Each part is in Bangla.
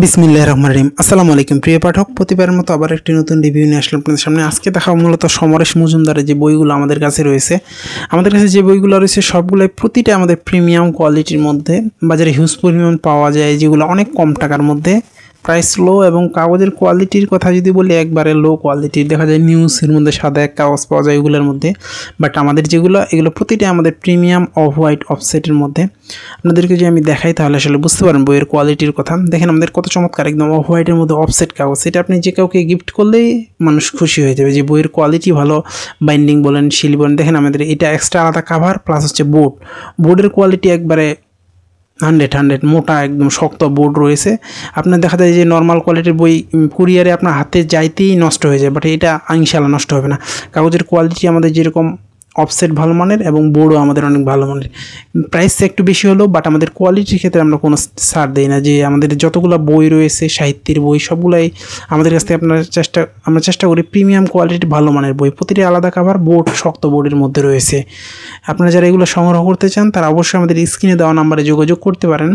বিসমিল্লাহির রহমানির রহিম। আসসালামু আলাইকুম প্রিয় পাঠক, প্রতিবারের মতো আবার একটি নতুন রিভিউ নিয়ে আসলাম আপনাদের সামনে। আজকে দেখাবো মূলত সমরেশ মজুমদারের যে বইগুলো আমাদের কাছে রয়েছে। আমাদের কাছে যে বইগুলো রয়েছে সবগুলোই প্রতিটা আমাদের প্রিমিয়াম কোয়ালিটির মধ্যে, বাজারে হিউজ পরিমাণ পাওয়া যায়, যেগুলো অনেক কম টাকার মধ্যে, প্রাইস লো এবং কাগজের কোয়ালিটির কথা যদি বলি একবারে লো কোয়ালিটির। দেখা যায় নিউজের মধ্যে সাদা এক কাগজ পাওয়া যায় এগুলোর মধ্যে, বাট আমাদের যেগুলো এগুলো প্রতিটা আমাদের প্রিমিয়াম অফ হোয়াইট অফসেটের মধ্যে। আপনাদেরকে যদি আমি দেখাই তাহলে আসলে বুঝতে পারেন বইয়ের কোয়ালিটির কথা। দেখেন আমাদের কত চমৎকার একদম অফ হোয়াইটের মধ্যে অফসেট কাগজ। এটা আপনি যে কাউকে গিফট করলেই মানুষ খুশি হয়ে যাবে যে বইয়ের কোয়ালিটি ভালো, বাইন্ডিং বলেন শিল বলেন। দেখেন আমাদের এটা এক্সট্রা আলাদা কাভার প্লাস হচ্ছে বোর্ডের কোয়ালিটি একবারে 100 মোটা একদম শক্ত বোর্ড রয়েছে। আপনার দেখা যায় যে নর্মাল কোয়ালিটির বই কুরিয়ারে আপনার হাতে যাইতেই নষ্ট হয়ে যায়, বাট এটা ইনশাআল্লাহ নষ্ট হবে না। কাগজের কোয়ালিটি আমাদের যেরকম অফসেট ভালো মানের এবং বোর্ডও আমাদের অনেক ভালো মানের। প্রাইস একটু বেশি হলো, বাট আমাদের কোয়ালিটির ক্ষেত্রে আমরা কোনো ছাড় দিই না। যে আমাদের যতগুলো বই রয়েছে সাহিত্যের বই সবগুলাই আমাদের কাছ থেকে আমরা চেষ্টা করি প্রিমিয়াম কোয়ালিটির ভালো মানের বই, প্রতিটি আলাদা কাভার, বোর্ড শক্ত বোর্ডের মধ্যে রয়েছে। আপনারা যারা এগুলো সংগ্রহ করতে চান তারা অবশ্যই আমাদের স্ক্রিনে দেওয়া নাম্বারে যোগাযোগ করতে পারেন,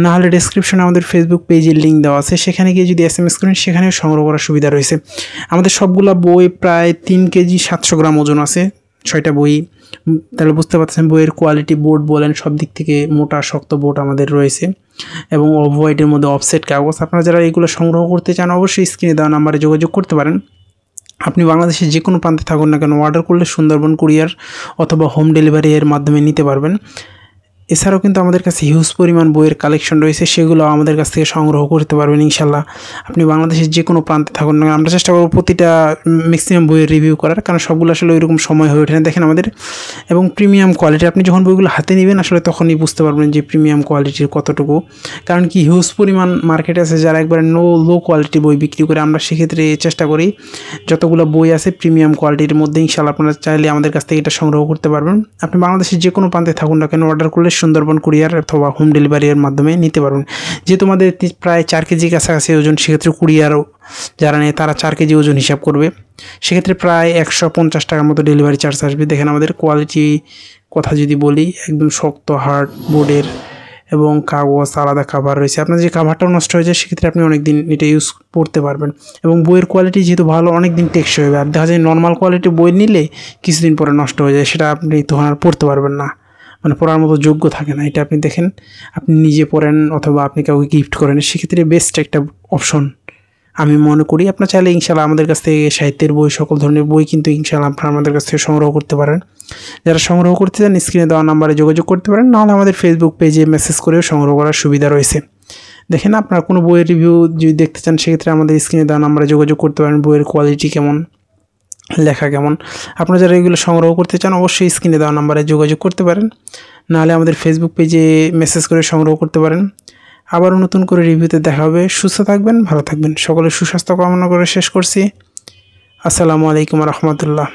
না হলে ডেসক্রিপশনে আমাদের ফেসবুক পেজের লিঙ্ক দেওয়া আছে, সেখানে গিয়ে যদি SMS করেন সেখানেও সংগ্রহ করার সুবিধা রয়েছে। আমাদের সবগুলো বই প্রায় 3 কেজি 700 গ্রাম ওজন আছে, 6টা বই। তাহলে বুঝতে পারছেন বইয়ের কোয়ালিটি, বোর্ড বলেন সব দিক থেকে মোটা শক্ত বোর্ড আমাদের রয়েছে এবং অফ হোয়াইটের মধ্যে অফসেট কাগজ। আপনারা যারা এগুলো সংগ্রহ করতে চান অবশ্যই স্ক্রিনে দেওয়া নাম্বারে যোগাযোগ করতে পারেন। আপনি বাংলাদেশের যে কোনো প্রান্তে থাকুন না কেন অর্ডার করলে সুন্দরবন কুরিয়ার অথবা হোম ডেলিভারি এর মাধ্যমে নিতে পারবেন। এছাড়াও কিন্তু আমাদের কাছে হিউজ পরিমাণ বইয়ের কালেকশন রয়েছে, সেগুলো আমাদের কাছ থেকে সংগ্রহ করতে পারবেন ইনশাল্লাহ। আপনি বাংলাদেশের যে কোনো প্রান্তে থাকুন না, আমরা চেষ্টা করব প্রতিটা ম্যাক্সিমাম বইয়ের রিভিউ করার, কারণ সবগুলো আসলে ওইরকম সময় হয়ে ওঠে না। দেখেন আমাদের এবং প্রিমিয়াম কোয়ালিটি, আপনি যখন বইগুলো হাতে নেবেন আসলে তখনই বুঝতে পারবেন যে প্রিমিয়াম কোয়ালিটির কতটুকু। কারণ কি হিউজ পরিমাণ মার্কেট আছে যারা একবারে লো কোয়ালিটি বই বিক্রি করে। আমরা সেক্ষেত্রে চেষ্টা করি যতগুলো বই আছে প্রিমিয়াম কোয়ালিটির মধ্যে, ইনশাল্লাহ আপনারা চাইলে আমাদের কাছ থেকে এটা সংগ্রহ করতে পারবেন। আপনি বাংলাদেশের যে কোনো প্রান্তে থাকুন না কেন অর্ডার করলে সুন্দরবন কুরিয়ার অথবা হোম ডেলিভারির মাধ্যমে নিতে পারবেন। যেহেতু আমাদের প্রায় 4 কেজি কাছাকাছি ওজন, সেক্ষেত্রে কুরিয়ারও যারা নেয় তারা 4 কেজি ওজন হিসাব করবে, সেক্ষেত্রে প্রায় 150 টাকার মতো ডেলিভারি চার্জ আসবে। দেখেন আমাদের কোয়ালিটি কথা যদি বলি একদম শক্ত হার্ড বোর্ডের এবং কাগজ আলাদা কাভার রয়েছে। আপনার যে কাভারটাও নষ্ট হয়ে যায় সেক্ষেত্রে আপনি অনেক দিন এটা ইউজ করতে পারবেন এবং বইয়ের কোয়ালিটি যেহেতু ভালো অনেক দিন টেকসই হবে। আর দেখা যায় নর্মাল কোয়ালিটির বই নিলে কিছুদিন পরে নষ্ট হয়ে যায়, সেটা আপনি তখন আর পড়তে পারবেন না, মানে পড়ার মতো যোগ্য থাকে না। এটা আপনি দেখেন আপনি নিজে পড়েন অথবা আপনি কাউকে গিফট করেন, সেক্ষেত্রে বেস্ট একটা অপশন আমি মনে করি। আপনার চাইলে ইনশাআল্লাহ আমাদের কাছ থেকে সাহিত্যের বই সকল ধরনের বই কিন্তু ইনশাআল্লাহ আপনারা আমাদের কাছ থেকে সংগ্রহ করতে পারেন। যারা সংগ্রহ করতে চান স্ক্রিনে দেওয়া নাম্বারে যোগাযোগ করতে পারেন, নাহলে আমাদের ফেসবুক পেজে মেসেজ করেও সংগ্রহ করার সুবিধা রয়েছে। দেখেন আপনার কোনো বইয়ের রিভিউ যদি দেখতে চান সেক্ষেত্রে আমাদের স্ক্রিনে দেওয়া নাম্বারে যোগাযোগ করতে পারেন। বইয়ের কোয়ালিটি কেমন, লেখা কেমন, আপনারা যারা এগুলো সংগ্রহ করতে চান অবশ্যই স্ক্রিনে দেওয়া নাম্বারে যোগাযোগ করতে পারেন, নাহলে আমাদের ফেসবুক পেজে মেসেজ করে সংগ্রহ করতে পারেন। আবারও নতুন করে রিভিউতে দেখা হবে। সুস্থ থাকবেন, ভালো থাকবেন, সকলের সুস্বাস্থ্য কামনা করে শেষ করছি। আসসালামু আলাইকুম রহমতুল্লাহ।